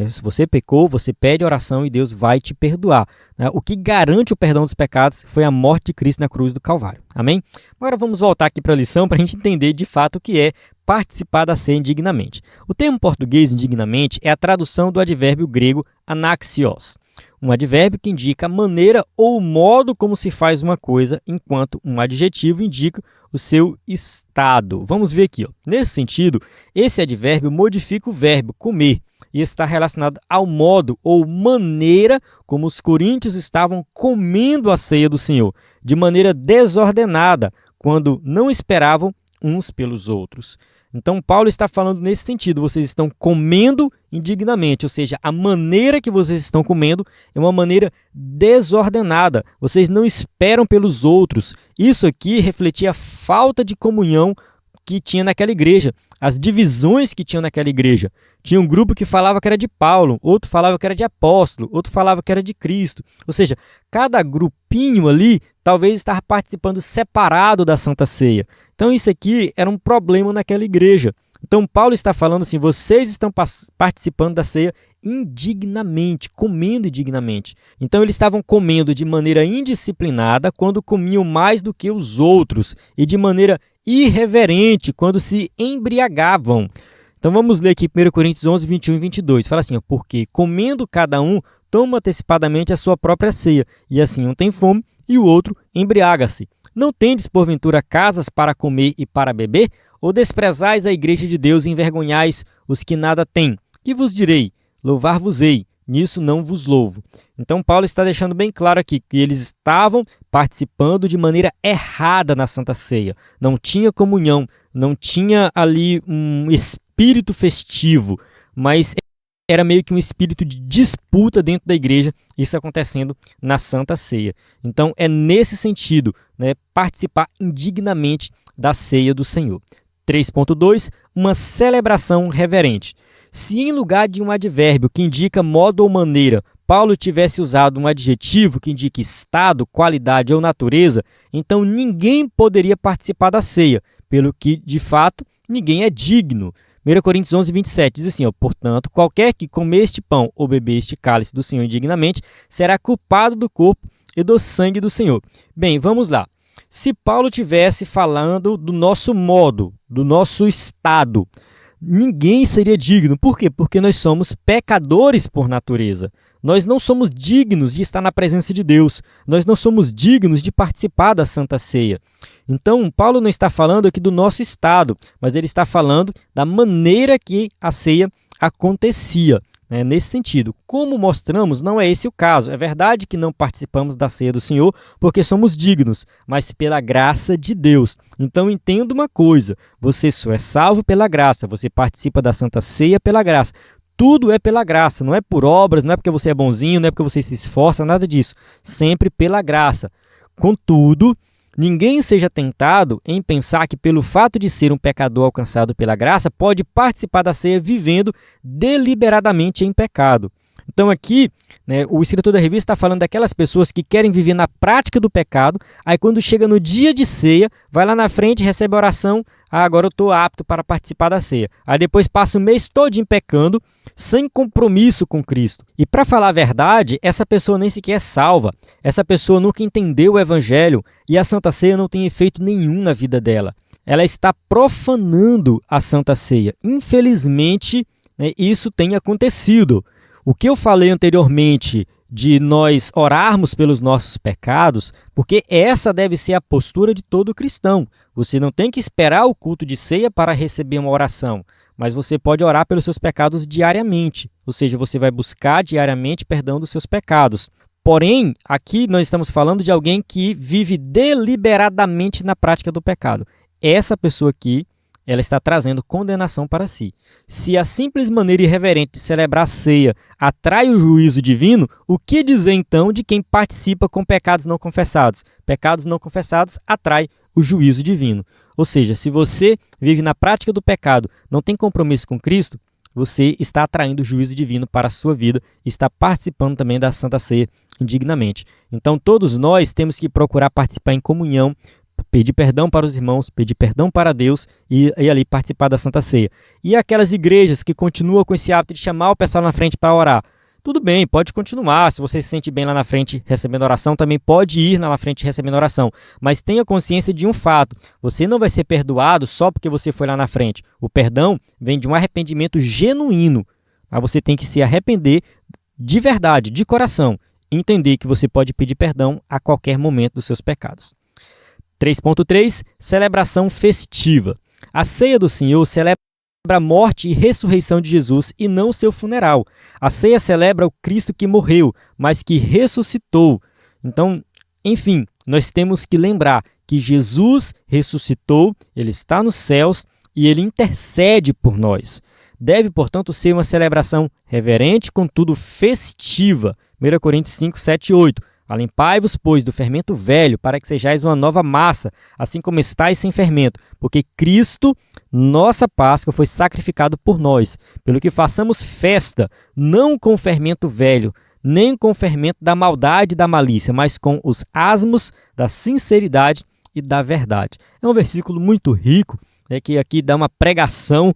Se você pecou, você pede oração e Deus vai te perdoar. O que garante o perdão dos pecados foi a morte de Cristo na cruz do Calvário. Amém? Agora vamos voltar aqui para a lição para a gente entender de fato o que é participar da ceia indignamente. O termo português indignamente é a tradução do advérbio grego anaxios. Um advérbio que indica a maneira ou o modo como se faz uma coisa, enquanto um adjetivo indica o seu estado. Vamos ver aqui. Nesse sentido, esse advérbio modifica o verbo comer e está relacionado ao modo ou maneira como os coríntios estavam comendo a ceia do Senhor, de maneira desordenada, quando não esperavam uns pelos outros. Então, Paulo está falando nesse sentido, vocês estão comendo indignamente, ou seja, a maneira que vocês estão comendo é uma maneira desordenada, vocês não esperam pelos outros. Isso aqui refletia a falta de comunhão que tinha naquela igreja, as divisões que tinham naquela igreja. Tinha um grupo que falava que era de Paulo, outro falava que era de apóstolo, outro falava que era de Cristo. Ou seja, cada grupinho ali talvez estava participando separado da Santa Ceia. Então isso aqui era um problema naquela igreja. Então Paulo está falando assim, vocês estão participando da ceia indignamente, comendo indignamente. Então eles estavam comendo de maneira indisciplinada quando comiam mais do que os outros e de maneira irreverente quando se embriagavam. Então vamos ler aqui 1 Coríntios 11, 21 e 22. Fala assim, porque comendo cada um, toma antecipadamente a sua própria ceia, e assim um tem fome e o outro embriaga-se. Não tendes, porventura, casas para comer e para beber? Ou desprezais a igreja de Deus e envergonhais os que nada têm? Que vos direi? Louvar-vos-ei, nisso não vos louvo. Então Paulo está deixando bem claro aqui que eles estavam participando de maneira errada na Santa Ceia. Não tinha comunhão, não tinha ali um espírito festivo, mas era meio que um espírito de disputa dentro da igreja, isso acontecendo na Santa Ceia. Então é nesse sentido, né, participar indignamente da ceia do Senhor. 3.2, uma celebração reverente. Se em lugar de um advérbio que indica modo ou maneira, Paulo tivesse usado um adjetivo que indique estado, qualidade ou natureza, então ninguém poderia participar da ceia, pelo que, de fato, ninguém é digno. 1 Coríntios 11, 27 diz assim, portanto, qualquer que comer este pão ou beber este cálice do Senhor indignamente, será culpado do corpo e do sangue do Senhor. Bem, vamos lá. Se Paulo tivesse falando do nosso modo, do nosso estado, ninguém seria digno. Por quê? Porque nós somos pecadores por natureza. Nós não somos dignos de estar na presença de Deus. Nós não somos dignos de participar da Santa Ceia. Então, Paulo não está falando aqui do nosso estado, mas ele está falando da maneira que a ceia acontecia. Nesse sentido, como mostramos, não é esse o caso. É verdade que não participamos da ceia do Senhor porque somos dignos, mas pela graça de Deus. Então entenda uma coisa, você só é salvo pela graça, você participa da Santa Ceia pela graça. Tudo é pela graça, não é por obras, não é porque você é bonzinho, não é porque você se esforça, nada disso. Sempre pela graça. Contudo, ninguém seja tentado em pensar que pelo fato de ser um pecador alcançado pela graça, pode participar da ceia vivendo deliberadamente em pecado. Então aqui, o escritor da revista está falando daquelas pessoas que querem viver na prática do pecado, aí quando chega no dia de ceia, vai lá na frente, recebe a oração, agora eu estou apto para participar da ceia. Aí depois passa o mês todo pecando, sem compromisso com Cristo. E para falar a verdade, essa pessoa nem sequer é salva, essa pessoa nunca entendeu o Evangelho e a Santa Ceia não tem efeito nenhum na vida dela. Ela está profanando a Santa Ceia. Infelizmente, isso tem acontecido. O que eu falei anteriormente de nós orarmos pelos nossos pecados, porque essa deve ser a postura de todo cristão. Você não tem que esperar o culto de ceia para receber uma oração, mas você pode orar pelos seus pecados diariamente, ou seja, você vai buscar diariamente perdão dos seus pecados. Porém, aqui nós estamos falando de alguém que vive deliberadamente na prática do pecado. Essa pessoa aqui, ela está trazendo condenação para si. Se a simples maneira irreverente de celebrar a ceia atrai o juízo divino, o que dizer então de quem participa com pecados não confessados? Pecados não confessados atrai o juízo divino. Ou seja, se você vive na prática do pecado, não tem compromisso com Cristo, você está atraindo o juízo divino para a sua vida e está participando também da Santa Ceia indignamente. Então todos nós temos que procurar participar em comunhão, pedir perdão para os irmãos, pedir perdão para Deus e ali participar da Santa Ceia. E aquelas igrejas que continuam com esse hábito de chamar o pessoal na frente para orar, tudo bem, pode continuar. Se você se sente bem lá na frente recebendo oração, também pode ir lá na frente recebendo oração. Mas tenha consciência de um fato, você não vai ser perdoado só porque você foi lá na frente. O perdão vem de um arrependimento genuíno. Você tem que se arrepender de verdade, de coração, e entender que você pode pedir perdão a qualquer momento dos seus pecados. 3.3, celebração festiva. A ceia do Senhor celebra a morte e ressurreição de Jesus e não seu funeral. A ceia celebra o Cristo que morreu, mas que ressuscitou. Então, enfim, nós temos que lembrar que Jesus ressuscitou, ele está nos céus e ele intercede por nós. Deve, portanto, ser uma celebração reverente, contudo festiva. 1 Coríntios 5, 7 e 8. Alimpai-vos, pois, do fermento velho, para que sejais uma nova massa, assim como estáis sem fermento, porque Cristo, nossa Páscoa, foi sacrificado por nós, pelo que façamos festa, não com o fermento velho, nem com o fermento da maldade e da malícia, mas com os asmos da sinceridade e da verdade. É um versículo muito rico, que aqui dá uma pregação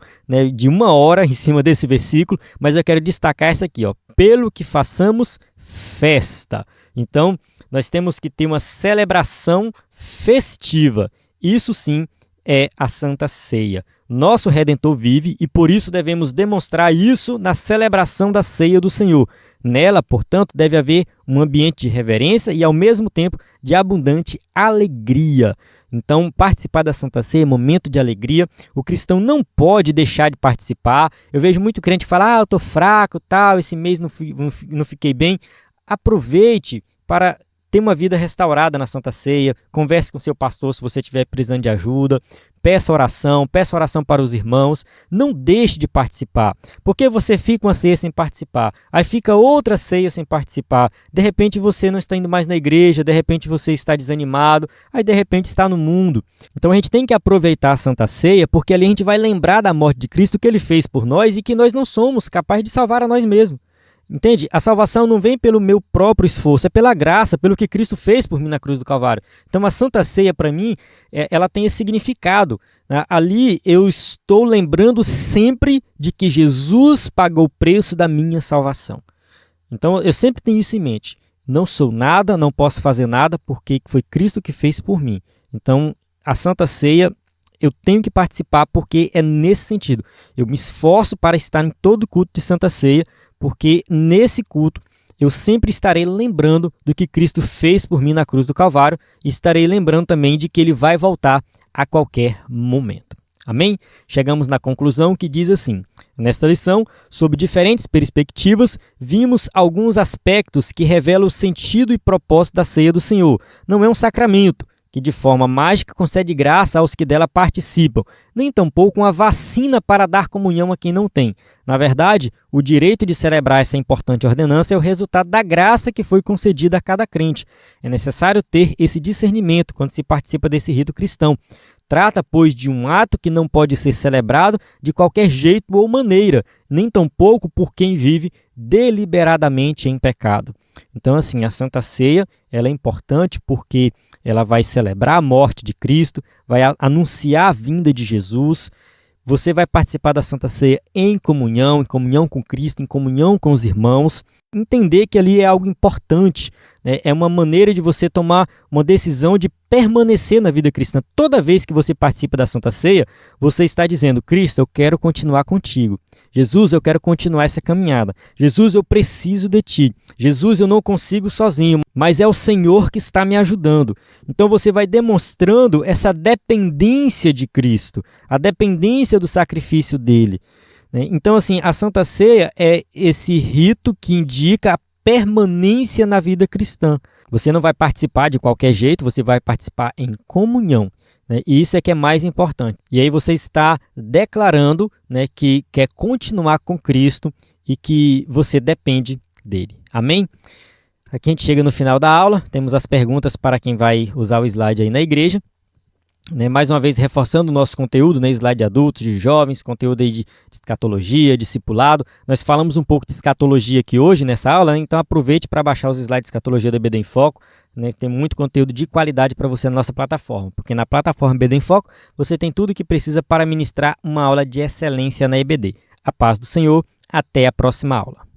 de 1 hora em cima desse versículo, mas eu quero destacar essa aqui, pelo que façamos festa. Então, nós temos que ter uma celebração festiva. Isso sim é a Santa Ceia. Nosso Redentor vive e por isso devemos demonstrar isso na celebração da Ceia do Senhor. Nela, portanto, deve haver um ambiente de reverência e, ao mesmo tempo, de abundante alegria. Então, participar da Santa Ceia é momento de alegria. O cristão não pode deixar de participar. Eu vejo muito crente falar, eu estou fraco, tal, esse mês não fiquei bem. Aproveite para ter uma vida restaurada na Santa Ceia. Converse com seu pastor se você estiver precisando de ajuda. Peça oração para os irmãos. Não deixe de participar. Porque você fica uma ceia sem participar, aí fica outra ceia sem participar. De repente você não está indo mais na igreja, de repente você está desanimado, aí de repente está no mundo. Então a gente tem que aproveitar a Santa Ceia, porque ali a gente vai lembrar da morte de Cristo, que ele fez por nós e que nós não somos capazes de salvar a nós mesmos. Entende? A salvação não vem pelo meu próprio esforço, é pela graça, pelo que Cristo fez por mim na cruz do Calvário. Então a Santa Ceia, para mim, ela tem esse significado, né? Ali eu estou lembrando sempre de que Jesus pagou o preço da minha salvação. Então eu sempre tenho isso em mente. Não sou nada, não posso fazer nada, porque foi Cristo que fez por mim. Então a Santa Ceia eu tenho que participar porque é nesse sentido. Eu me esforço para estar em todo culto de Santa Ceia, porque nesse culto eu sempre estarei lembrando do que Cristo fez por mim na cruz do Calvário e estarei lembrando também de que ele vai voltar a qualquer momento. Amém? Chegamos na conclusão que diz assim: nesta lição, sob diferentes perspectivas, vimos alguns aspectos que revelam o sentido e propósito da ceia do Senhor. Não é um sacramento que de forma mágica concede graça aos que dela participam, nem tampouco uma vacina para dar comunhão a quem não tem. Na verdade, o direito de celebrar essa importante ordenança é o resultado da graça que foi concedida a cada crente. É necessário ter esse discernimento quando se participa desse rito cristão. Trata, pois, de um ato que não pode ser celebrado de qualquer jeito ou maneira, nem tampouco por quem vive deliberadamente em pecado. Então, assim, a Santa Ceia ela é importante porque ela vai celebrar a morte de Cristo, vai anunciar a vinda de Jesus. Você vai participar da Santa Ceia em comunhão com Cristo, em comunhão com os irmãos. Entender que ali é algo importante, né? É uma maneira de você tomar uma decisão de permanecer na vida cristã. Toda vez que você participa da Santa Ceia, você está dizendo: Cristo, eu quero continuar contigo. Jesus, eu quero continuar essa caminhada. Jesus, eu preciso de ti. Jesus, eu não consigo sozinho, mas é o Senhor que está me ajudando. Então você vai demonstrando essa dependência de Cristo, a dependência do sacrifício dele. Então, assim, a Santa Ceia é esse rito que indica a permanência na vida cristã. Você não vai participar de qualquer jeito, você vai participar em comunhão, né? E isso é que é mais importante. E aí você está declarando, né, que quer continuar com Cristo e que você depende dele. Amém? Aqui a gente chega no final da aula, temos as perguntas para quem vai usar o slide aí na igreja. Mais uma vez reforçando o nosso conteúdo, slide de adultos, de jovens, conteúdo aí de escatologia, discipulado. Nós falamos um pouco de escatologia aqui hoje nessa aula, então aproveite para baixar os slides de escatologia da EBD em Foco. Tem muito conteúdo de qualidade para você na nossa plataforma, porque na plataforma EBD em Foco você tem tudo o que precisa para ministrar uma aula de excelência na EBD. A paz do Senhor, até a próxima aula.